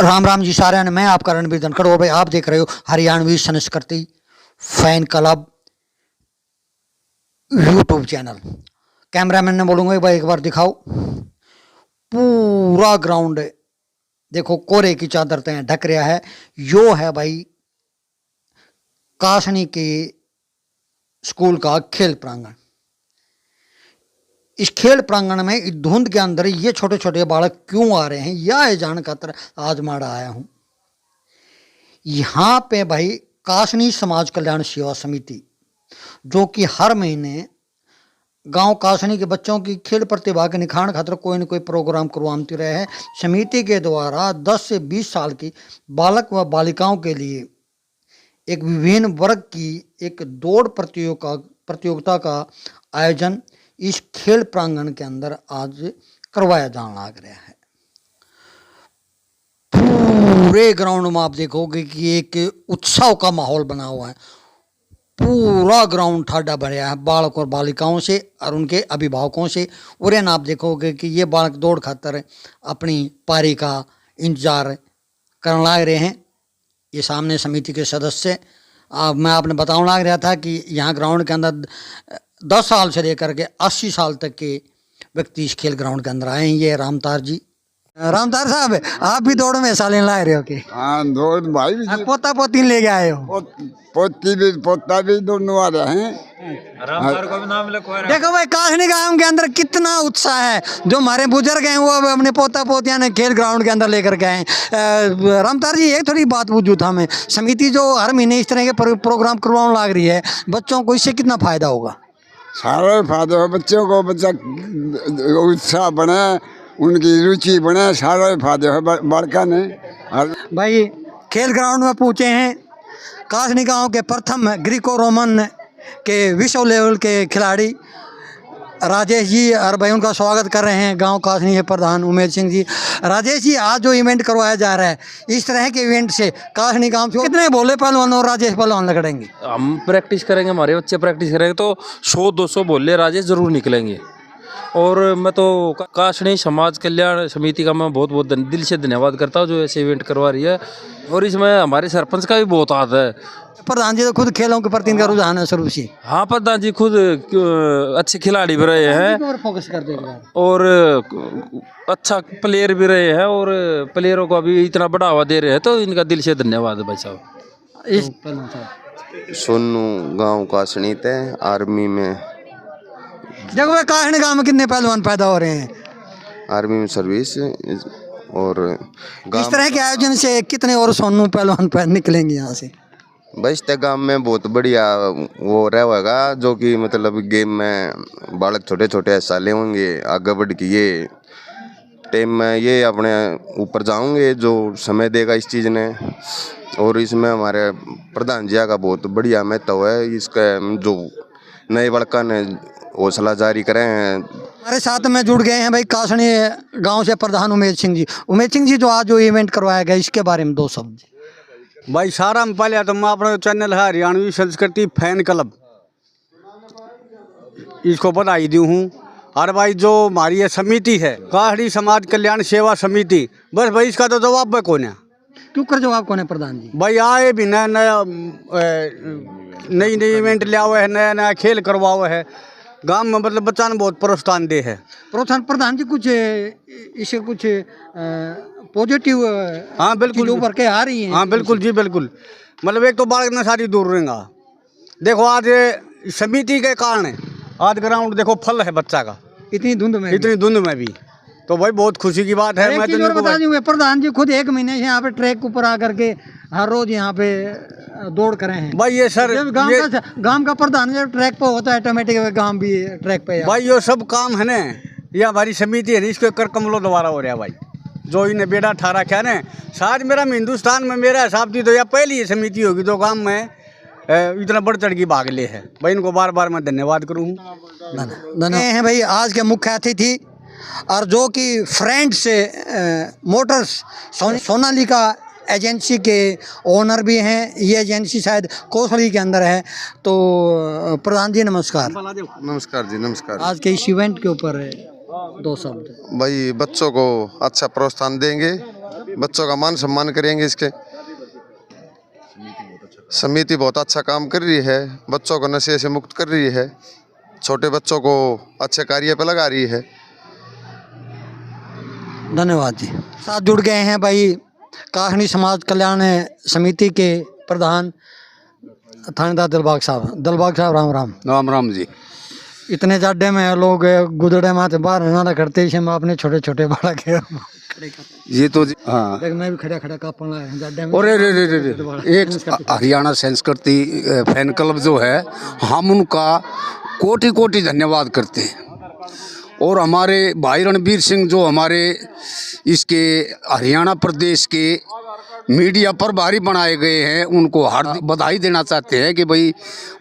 राम राम जी सारे ने, मैं आपका रणबीर धनखड़। भाई आप देख रहे हो हरियाणवी संस्कृति fan club YouTube channel. Cameraman ने बोलूंगा भाई एक बार दिखाओ। पूरा ग्राउंड देखो कोरे की चादर तय ढक रहा है। यो है भाई कासनी के स्कूल का खेल प्रांगण। इस खेल प्रांगण में इस धुंध के अंदर ये छोटे छोटे बालक क्यों आ रहे हैं यह जान खातर आज माड़ा आया हूं। यहां पे भाई कासनी समाज कल्याण सेवा समिति, जो कि हर महीने गांव कासनी के बच्चों की खेल प्रतिभा के निखार खातर कोई न कोई प्रोग्राम करवाती रहे है। समिति के द्वारा 10 से 20 साल की बालक व बालिकाओं के लिए एक विभिन्न वर्ग की एक दौड़ प्रतियोगिता का आयोजन इस खेल प्रांगण के अंदर आज करवाया जाने लग रहा है। पूरे ग्राउंड में आप देखोगे कि एक उत्सव का माहौल बना हुआ है। पूरा ग्राउंड ठाडा भरा है बालक और बालिकाओं से और उनके अभिभावकों से। और आप देखोगे कि ये बालक दौड़ खातर अपनी पारी का इंतजार करने लग रहे हैं। ये सामने समिति के सदस्य, मैं आपने बताने लग रहा था कि यहाँ ग्राउंड के अंदर 10 साल से लेकर के 80 साल तक के व्यक्ति इस खेल ग्राउंड के अंदर आए हैं। ये रामतार जी। रामतार साहब, आप भी दौड़ में हिस्सा लेने लाए रहे हो कि? हाँ, दौड़ भाई भी। पोता पोती ले के आए हो? पोती भी पोता भी दोनों आ रहे हैं। रामतार को भी नाम लिखवा रहे हैं। देखो भाई कासनी गांव के अंदर कितना उत्साह है। जो हमारे बुजुर्ग हैं वो अब अपने पोता पोतियां ने खेल ग्राउंड के अंदर लेकर के आए। रामतार जी, एक थोड़ी बात पूछू था मैं। समिति जो हर महीने इस तरह के प्रोग्राम करवाने लग रही है, बच्चों को इससे कितना फायदा होगा? सारा फायदा है बच्चों को। बच्चा उत्साह बने, उनकी रुचि बने, सारा फायदा है बालका ने। भाई खेल ग्राउंड में पूछे हैं कासनी गांव के प्रथम ग्रीको रोमन के विश्व लेवल के खिलाड़ी राजेश जी, और भाई उनका स्वागत कर रहे हैं गांव कासनी के प्रधान उमेश सिंह जी। राजेश जी, आज जो इवेंट करवाया जा रहा है, इस तरह के इवेंट से कासनी गांव से कितने भोले पहलवान और राजेश पहलवान लड़ेंगे? हम प्रैक्टिस करेंगे, हमारे बच्चे प्रैक्टिस करेंगे तो 100-200 भोले राजेश जरूर निकलेंगे। और मैं तो कासनी समाज कल्याण समिति का मैं बहुत बहुत दिल से धन्यवाद करता हूँ जो ऐसे इवेंट करवा रही है। और इसमें हमारे सरपंच का भी बहुत हाथ है। प्रधान जी तो खुद खेलों के प्रति इनका रुझान है शुरू से। हाँ, प्रधान जी खुद अच्छे खिलाड़ी भी रहे हैं और फोकस कर देगा और अच्छा प्लेयर भी रहे हैं और प्लेयरों को अभी इतना बढ़ावा दे रहे हैं, तो इनका दिल से धन्यवाद है भाई साहब। इस सोनू गांव कासनी थे आर्मी में। देखो भाई कासनी गांव में कितने पहलवान पैदा हो रहे हैं आर्मी में सर्विस। और इस तरह के आयोजन से कितने और सोनू पहलवान निकलेंगे यहाँ से? बस गांव में बहुत बढ़िया वो रहेगा, जो कि मतलब गेम में बालक छोटे छोटे हिस्सा ले होंगे, आगे बढ़ के ये टाइम में ये अपने ऊपर जाओगे जो समय देगा इस चीज़ ने। और इसमें हमारे प्रधान जी का बहुत बढ़िया महत्व है। इसका जो नए बालका ने हौसला जारी करे हैं। हमारे साथ में जुड़ गए हैं भाई कासनी गांव से प्रधान उमेश सिंह जी। उमेश सिंह जी, जो आज जो इवेंट करवाया गया इसके बारे में 2 शब्द। भाई सारा में पहले तो मैं अपना चैनल है हरियाणवी संस्कृति फैन क्लब, इसको बधाई दी हूँ। और भाई जो हमारी ये समिति है कासनी समाज कल्याण सेवा समिति, बस भाई इसका तो जवाब कौन है? क्यों कर जवाब कौन है प्रधान जी? भाई आए भी नया नया नई नई इवेंट लिया हुआ है, नया नया खेल करवा हुआ है गांव में। मतलब बच्चा ने बहुत प्रोत्साहन दे है। प्रोत्साहन प्रधान जी कुछ इसे कुछ पॉजिटिव हाँ बिल्कुल उभर के आ रही है। हाँ बिल्कुल जी बिल्कुल। मतलब एक तो बालक ने सारी दूर रहेगा। देखो आज समिति के कारण आज ग्राउंड देखो फल है बच्चा का, इतनी धुंध में भी। तो भाई बहुत खुशी की बात है। मैं तो बता दूं प्रधान जी खुद 1 महीने से यहाँ पे ट्रैक ऊपर आकर के हर रोज यहाँ पे दौड़ करे हैं भाई। ये सर गांव का प्रधान जब ट्रैक पे होता है ऑटोमेटिक गांव भी ट्रैक पे। भाई ये सब काम है ना, ये हमारी समिति है, इसके कर कमलों द्वारा हो रहा है भाई। जो इन्हें बेड़ा ठारा क्या ना, शायद मेरा हिंदुस्तान में मेरा हिसाब थी तो यह पहली ये समिति होगी जो काम में इतना बढ़ चढ़ की भाग ले है। भाई इनको बार बार मैं धन्यवाद करूँ। हैं भाई आज के मुख्य अतिथि और जो कि फ्रेंड्स से मोटर्स सोनालिका एजेंसी के ओनर भी हैं। ये एजेंसी शायद कोसली के अंदर है। तो प्रधान जी नमस्कार। नमस्कार जी, नमस्कार। आज के इस इवेंट के ऊपर 2 शब्द। भाई बच्चों को अच्छा प्रोत्साहन देंगे बच्चों का मान सम्मान करेंगे। इसके समिति बहुत अच्छा काम कर रही है, बच्चों को नशे से मुक्त कर रही है, छोटे बच्चों को अच्छे कार्य पे लगा रही है। धन्यवाद जी। साथ जुड़ गए हैं भाई काशनी समाज कल्याण समिति के प्रधान थानेदार दिलबाग साहब। दिलबाग साहब राम राम। राम राम जी। इतने जाडे में लोग गुदड़े माथे बाहर ना करते इसे में अपने छोटे छोटे बालक है ये तो जी हाँ। देख मैं भी खड़ा खड़ा कांपने लगा हूं जाडे में। और एक हरियाणा संस्कृति फैन क्लब जो है, हम उनका कोटि कोटि धन्यवाद करते हैं। और हमारे भाई रणबीर सिंह जो हमारे इसके हरियाणा प्रदेश के मीडिया पर भारी बनाए गए हैं, उनको हार्दिक बधाई देना चाहते हैं कि भाई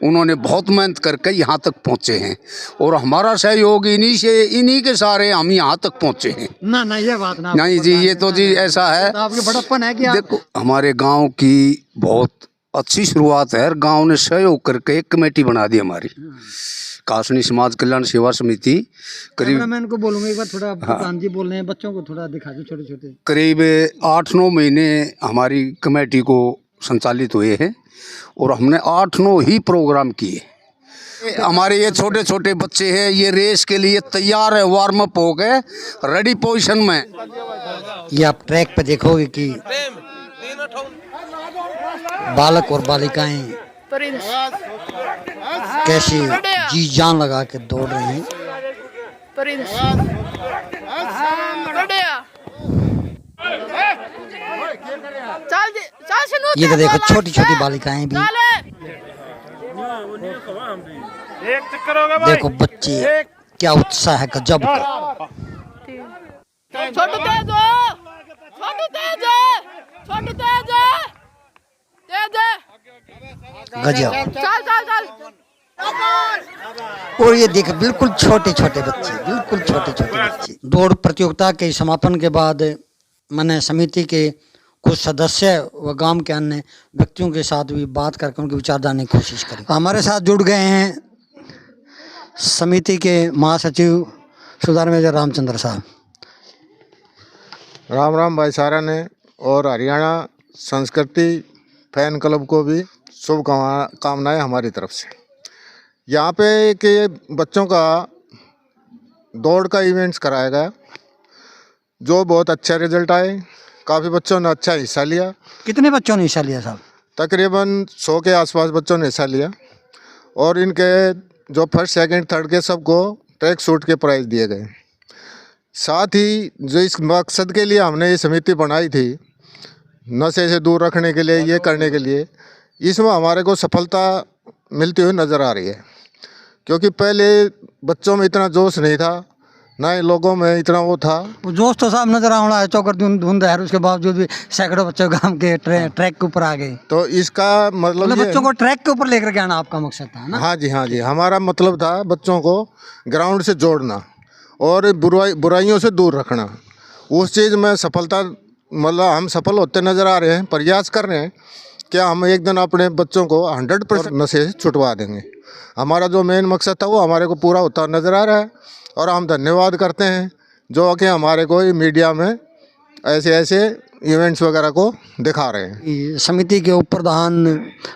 उन्होंने बहुत मेहनत करके यहाँ तक पहुँचे हैं और हमारा सहयोग इन्हीं के सारे हम यहाँ तक पहुँचे हैं। ना ये बात ना नहीं जी, ये तो जी ऐसा है, तो आपके बड़प्पन है कि देखो हमारे गांव की बहुत अच्छी शुरुआत है। गांव ने सहयोग करके एक कमेटी बना दी हमारी काशनी समाज कल्याण सेवा समिति। करीब मैं इनको बोलूंगा एक बार थोड़ा प्रधान जी बोल रहे हैं, बच्चों को थोड़ा दिखा दो छोटे छोटे। करीब 8-9 महीने हमारी कमेटी को संचालित हुए हैं और हमने 8-9 ही प्रोग्राम किए। हमारे ये छोटे छोटे बच्चे हैं, ये रेस के लिए तैयार है, वार्म अप हो गए, रेडी पोजीशन में। ये आप ट्रैक पे देखोगे कि बालक और बालिकाएं कैसे जी जान लगा के दौड़ रहे हैं। ये तो देखो छोटी छोटी बालिकाएं भी, देखो बच्चे क्या उत्साह है गजब का। छोटू तेज हो, छोटू तेज है, छोटू तेज है, तेज है, गजब। चल चल चल। और ये देख बिल्कुल छोटे छोटे बच्चे, बिल्कुल छोटे छोटे बच्चे। दौड़ प्रतियोगिता के समापन के बाद मैंने समिति के कुछ सदस्य व गांव के अन्य व्यक्तियों के साथ भी बात करके उनके विचार जानने की कोशिश करी। हमारे साथ जुड़ गए हैं समिति के महासचिव सुधार मेजर रामचंद्र साहब। राम राम भाई सारा ने और हरियाणा संस्कृति फैन क्लब को भी शुभकामनाएं हमारी तरफ से। यहाँ पे कि बच्चों का दौड़ का इवेंट्स कराया गया, जो बहुत अच्छा रिजल्ट आए। काफ़ी बच्चों ने अच्छा हिस्सा लिया। कितने बच्चों ने हिस्सा लिया साहब? तकरीबन 100 के आसपास बच्चों ने हिस्सा लिया और इनके जो फर्स्ट सेकंड थर्ड के सबको ट्रैक सूट के प्राइज़ दिए गए। साथ ही जो इस मकसद के लिए हमने ये समिति बनाई थी, नशे से दूर रखने के लिए, ये करने के लिए, इसमें हमारे को सफलता मिलती हुई नज़र आ रही है। क्योंकि पहले बच्चों में इतना जोश नहीं था, ना ही लोगों में इतना वो था। वो जोश तो साहब नजर आना है, चौकर धुंध है, उसके बावजूद भी सैकड़ों बच्चों गांव के ट्रैक के ऊपर आ गए। तो इसका मतलब बच्चों को ट्रैक के ऊपर लेकर के आना आपका मकसद था ना? हाँ जी, हाँ जी, हमारा मतलब था बच्चों को ग्राउंड से जोड़ना और बुराइयों से दूर रखना। उस चीज़ में सफलता मतलब हम सफल होते नज़र आ रहे हैं, प्रयास कर रहे हैं कि हम एक दिन अपने बच्चों को 100% नशे से छुटवा देंगे। हमारा जो मेन मकसद था वो हमारे को पूरा होता नज़र आ रहा है और हम धन्यवाद करते हैं जो कि हमारे को मीडिया में ऐसे इवेंट्स वगैरह को दिखा रहे हैं। समिति के उप प्रधान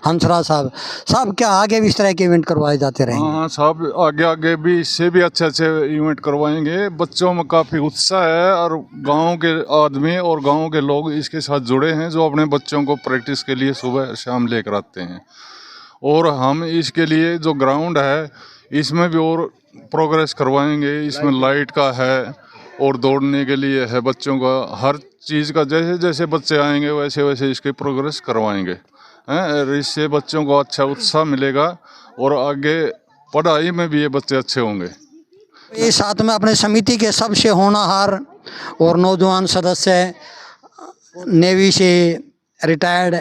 हंसराज साहब क्या आगे भी इस तरह के इवेंट करवाए जाते रहेंगे? हाँ साहब, आगे भी इससे भी अच्छे इवेंट करवाएंगे। बच्चों में काफ़ी उत्साह है और गांव के आदमी और गांव के लोग इसके साथ जुड़े हैं, जो अपने बच्चों को प्रैक्टिस के लिए सुबह शाम लेकर आते हैं। और हम इसके लिए जो ग्राउंड है इसमें भी और प्रोग्रेस करवाएंगे। इसमें लाइट का है और दौड़ने के लिए है, बच्चों का हर चीज़ का जैसे जैसे बच्चे आएंगे वैसे वैसे इसकी प्रोग्रेस करवाएंगे हैं। इससे बच्चों को अच्छा उत्साह मिलेगा और आगे पढ़ाई में भी ये बच्चे अच्छे होंगे। ये साथ में अपने समिति के सबसे होनहार और नौजवान सदस्य नेवी से रिटायर्ड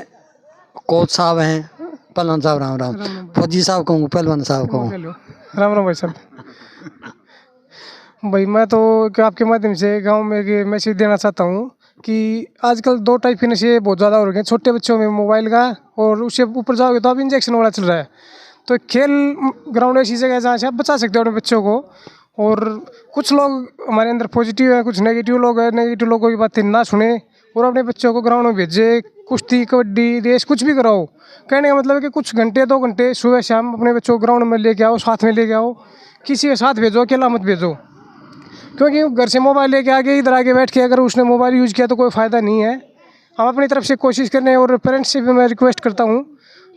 कोच साहब हैं, पहलवान साहब। राम राम। फौजी साहब कहूँ, पहलवान साहब कहूँ? राम राम भाई साहब। भाई मैं तो आपके माध्यम से गांव में एक मैसेज देना चाहता हूँ कि आजकल 2 टाइप के नशे बहुत ज़्यादा हो रहे हैं छोटे बच्चों में, मोबाइल का और उससे ऊपर जाओगे तो अब इंजेक्शन वाला चल रहा है। तो खेल ग्राउंड ऐसी जगह है जहाँ से आप बचा सकते हो अपने बच्चों को। और कुछ लोग हमारे अंदर पॉजिटिव है, कुछ नेगेटिव लोग हैं, नेगेटिव लोगों की बातें ना सुने और अपने बच्चों को ग्राउंड में भेजे, कुश्ती कबड्डी रेस कुछ भी कराओ। कहने का मतलब है कि कुछ घंटे 2 घंटे सुबह शाम अपने बच्चों को ग्राउंड में लेके आओ, साथ में लेके आओ, किसी के साथ भेजो, अकेला मत भेजो। क्योंकि घर से मोबाइल लेके आगे इधर आगे बैठ के अगर उसने मोबाइल यूज़ किया तो कोई फ़ायदा नहीं है। हम अपनी तरफ से कोशिश कर रहे हैं और पेरेंट्स से भी मैं रिक्वेस्ट करता हूँ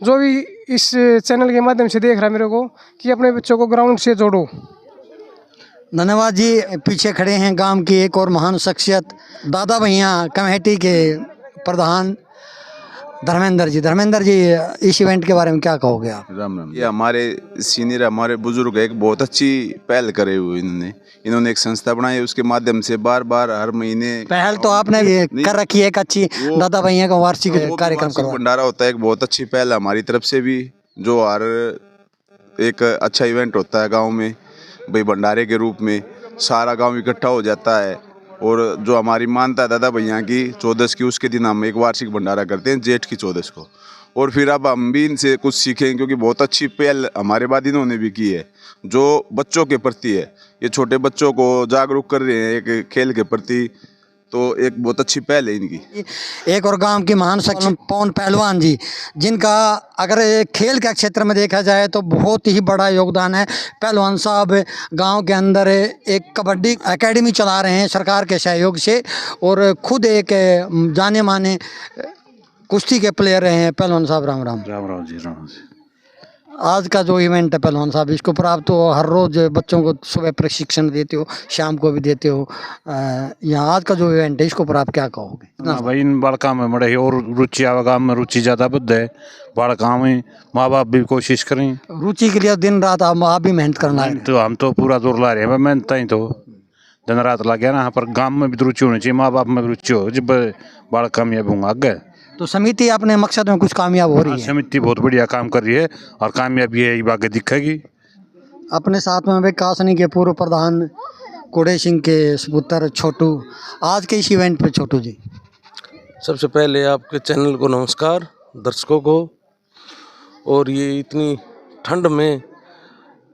जो भी इस चैनल के माध्यम से देख रहा है मेरे को, कि अपने बच्चों को ग्राउंड से जोड़ो। धन्यवाद जी। पीछे खड़े हैं गांव की एक और महान शख्सियत, दादा भैया कमेटी के प्रधान धर्मेंद्र जी। धर्मेंद्र जी, इस इवेंट के बारे में क्या कहोगे आप? राम राम। ये हमारे सीनियर, हमारे बुजुर्ग एक बहुत अच्छी पहल करे हुए इन्होंने एक संस्था बनाई है, उसके माध्यम से बार बार हर महीने पहल तो आपने ये कर रखी है, एक अच्छी दादा भैया का वार्षिक कार्यक्रम करवा। भंडारा होता है, एक बहुत अच्छी पहल हमारी तरफ से भी, जो हर एक अच्छा इवेंट होता है गाँव में भाई, भंडारे के रूप में सारा गाँव इकट्ठा हो जाता है। और जो हमारी मानता है दादा भैया की 14 की, उसके दिन हम एक वार्षिक भंडारा करते हैं जेठ की 14 को। और फिर अब हम भी इनसे कुछ सीखें, क्योंकि बहुत अच्छी पहल हमारे बाद इन्होंने भी की है जो बच्चों के प्रति है। ये छोटे बच्चों को जागरूक कर रहे हैं एक खेल के प्रति, तो एक बहुत अच्छी पहल है इनकी। एक और गांव की महान शख्सियत पवन पहलवान जी, जिनका अगर खेल के क्षेत्र में देखा जाए तो बहुत ही बड़ा योगदान है। पहलवान साहब गांव के अंदर एक कबड्डी एकेडमी चला रहे हैं सरकार के सहयोग से, और खुद एक जाने माने कुश्ती के प्लेयर रहे हैं। पहलवान साहब राम राम। राम राम जी, राम जी। आज का जो इवेंट है पहलवान साहब, इसके ऊपर आप तो हर रोज़ बच्चों को सुबह प्रशिक्षण देते हो, शाम को भी देते हो, यहाँ आज का जो इवेंट है इसके ऊपर आप क्या कहोगे? हाँ भाई, इन बालका में बड़े और रुचि आवा, गाँव में रुचि ज़्यादा बुद्ध है बालका में। माँ बाप भी कोशिश करें, रुचि के लिए दिन रात आप भी मेहनत करना है। तो हम तो पूरा जोर ला रहे हैं, मेहनत ही तो दिन रात लग गया ना। यहाँ पर गाँव में भी रुचि होनी चाहिए, माँ बाप में भी रुचि हो, जब बालका में अब आगे। तो समिति अपने मकसद में कुछ कामयाब हो रही है? समिति बहुत बढ़िया काम कर रही है और कामयाबी है आगे दिखेगी। अपने साथ में भी कासनी के पूर्व प्रधान कोड़े सिंह के सपुत्र छोटू, आज के इस इवेंट पे छोटू जी, सबसे पहले आपके चैनल को नमस्कार, दर्शकों को। और ये इतनी ठंड में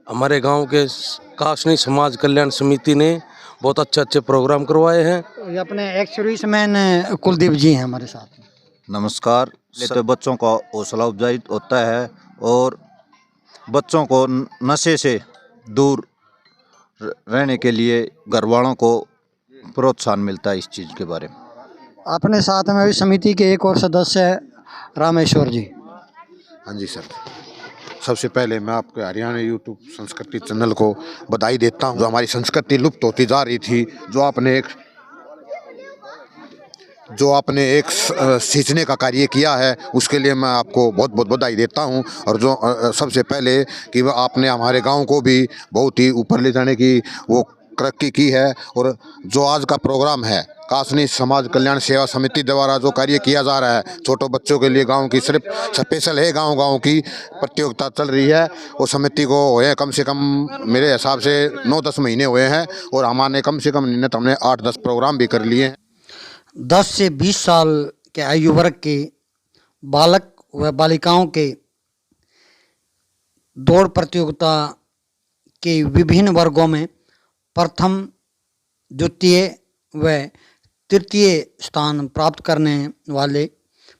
हमारे गांव के कासनी समाज कल्याण समिति ने बहुत अच्छे प्रोग्राम करवाए हैं। ये अपने एक्स सर्विसमैन कुलदीप जी हैं हमारे साथ। नमस्कार। तो बच्चों का हौसला अफजाई होता है और बच्चों को नशे से दूर रहने के लिए घर वालों को प्रोत्साहन मिलता है इस चीज़ के बारे में। अपने साथ में भी समिति के एक और सदस्य है रामेश्वर जी। हाँ जी सर, सबसे पहले मैं आपके हरियाणा यूट्यूब संस्कृति चैनल को बधाई देता हूँ। जो हमारी संस्कृति लुप्त होती जा रही थी, जो आपने एक सींचने का कार्य किया है, उसके लिए मैं आपको बहुत बहुत बधाई देता हूं। और जो सबसे पहले कि आपने हमारे गांव को भी बहुत ही ऊपर ले जाने की वो तरक्की की है। और जो आज का प्रोग्राम है कासनी समाज कल्याण सेवा समिति द्वारा जो कार्य किया जा रहा है छोटे बच्चों के लिए, गांव की सिर्फ स्पेशल है, गांव की प्रतियोगिता चल रही है। वो समिति को हुए कम से कम मेरे हिसाब से 9-10 महीने हुए हैं और हमारे कम से कम नियत हमने 8-10 प्रोग्राम भी कर लिए हैं। 10 से 20 साल के आयु वर्ग के बालक व बालिकाओं के दौड़ प्रतियोगिता के विभिन्न वर्गों में प्रथम, द्वितीय व तृतीय स्थान प्राप्त करने वाले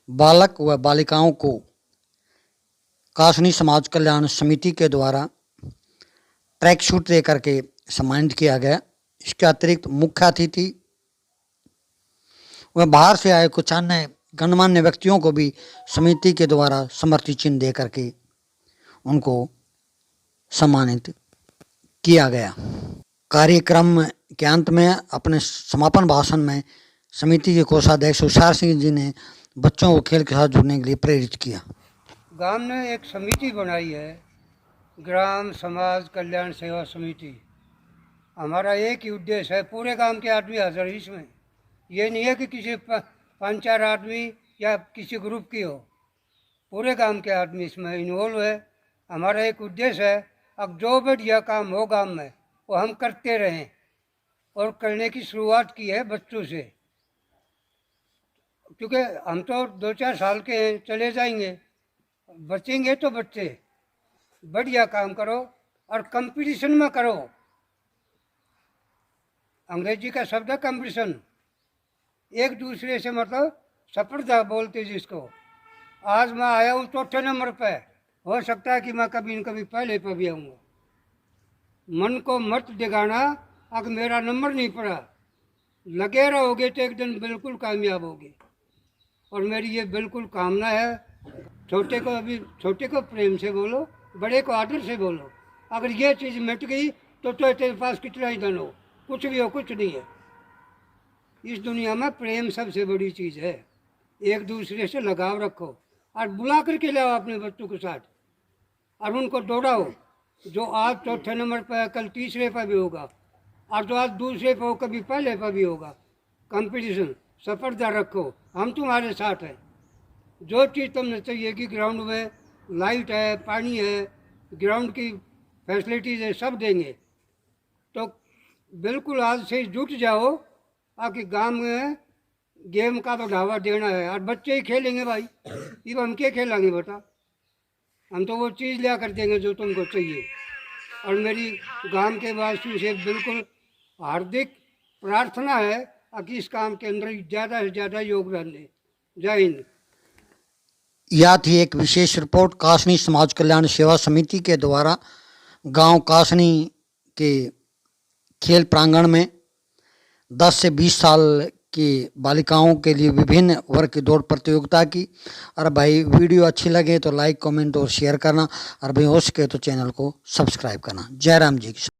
बालक व बालिकाओं को कासनी समाज कल्याण समिति के द्वारा ट्रैक सूट दे करके सम्मानित किया गया। इसके अतिरिक्त मुख्य अतिथि वह बाहर से आए कुछ अन्य गणमान्य व्यक्तियों को भी समिति के द्वारा समृति चिन्ह दे करके उनको सम्मानित किया गया। कार्यक्रम के अंत में अपने समापन भाषण में समिति के कोषाध्यक्ष उषार सिंह जी ने बच्चों को खेल के साथ जुड़ने के लिए प्रेरित किया। गांव ने एक समिति बनाई है, ग्राम समाज कल्याण सेवा समिति। हमारा एक ही उद्देश्य है, पूरे गांव के आदमी हाजिर है इसमें। ये नहीं है कि किसी 5-4 आदमी या किसी ग्रुप की हो, पूरे गांव के आदमी इसमें इन्वॉल्व है। हमारा एक उद्देश्य है, अब जो बढ़िया काम हो गांव में वो हम करते रहें, और करने की शुरुआत की है बच्चों से, क्योंकि हम तो 2-4 साल के हैं, चले जाएंगे, बचेंगे तो बच्चे। बढ़िया काम करो और कंपटीशन में करो। अंग्रेजी का शब्द है कंपटीशन। एक दूसरे से मतलब सफलता बोलते जिसको। आज मैं आया हूँ चौथे नंबर पे, हो सकता है कि मैं कभी न कभी पहले पे भी आऊँगा। मन को मत दिखाना, अगर मेरा नंबर नहीं पड़ा, लगे रहोगे तो एक दिन बिल्कुल कामयाब होगे। और मेरी ये बिल्कुल कामना है, छोटे को प्रेम से बोलो, बड़े को आदर से बोलो। अगर ये चीज़ मिट गई तो तेरे पास कितना ही धन हो, कुछ भी हो, कुछ नहीं है। इस दुनिया में प्रेम सबसे बड़ी चीज़ है। एक दूसरे से लगाव रखो और बुला करके लाओ अपने बच्चों के साथ और उनको दौड़ाओ। जो आज चौथे नंबर पर है, कल तीसरे पर भी होगा, और जो आज दूसरे पर हो, कभी पहले पर भी होगा। कंपटीशन, सफलता रखो, हम तुम्हारे साथ हैं। जो चीज़ तुमने चाहिए कि ग्राउंड में लाइट है, पानी है, ग्राउंड की फैसिलिटीज़ है, सब देंगे। तो बिल्कुल आज से जुट जाओ, आके गांव में गेम का बढ़ावा देना है। और बच्चे ही खेलेंगे भाई, ये हम क्या खेलेंगे बेटा? हम तो वो चीज़ लिया कर देंगे जो तुमको चाहिए। और मेरी गांव के वासियों से बिल्कुल हार्दिक प्रार्थना है कि इस काम के अंदर ज़्यादा से ज़्यादा योगदान दें। जय हिंद। यह थी एक विशेष रिपोर्ट कासनी समाज कल्याण सेवा समिति के द्वारा गांव कासनी के खेल प्रांगण में 10 से 20 साल की बालिकाओं के लिए विभिन्न वर्ग की दौड़ प्रतियोगिता की। और भाई वीडियो अच्छी लगे तो लाइक, कमेंट और शेयर करना, और भाई हो सके तो चैनल को सब्सक्राइब करना। जय राम जी की।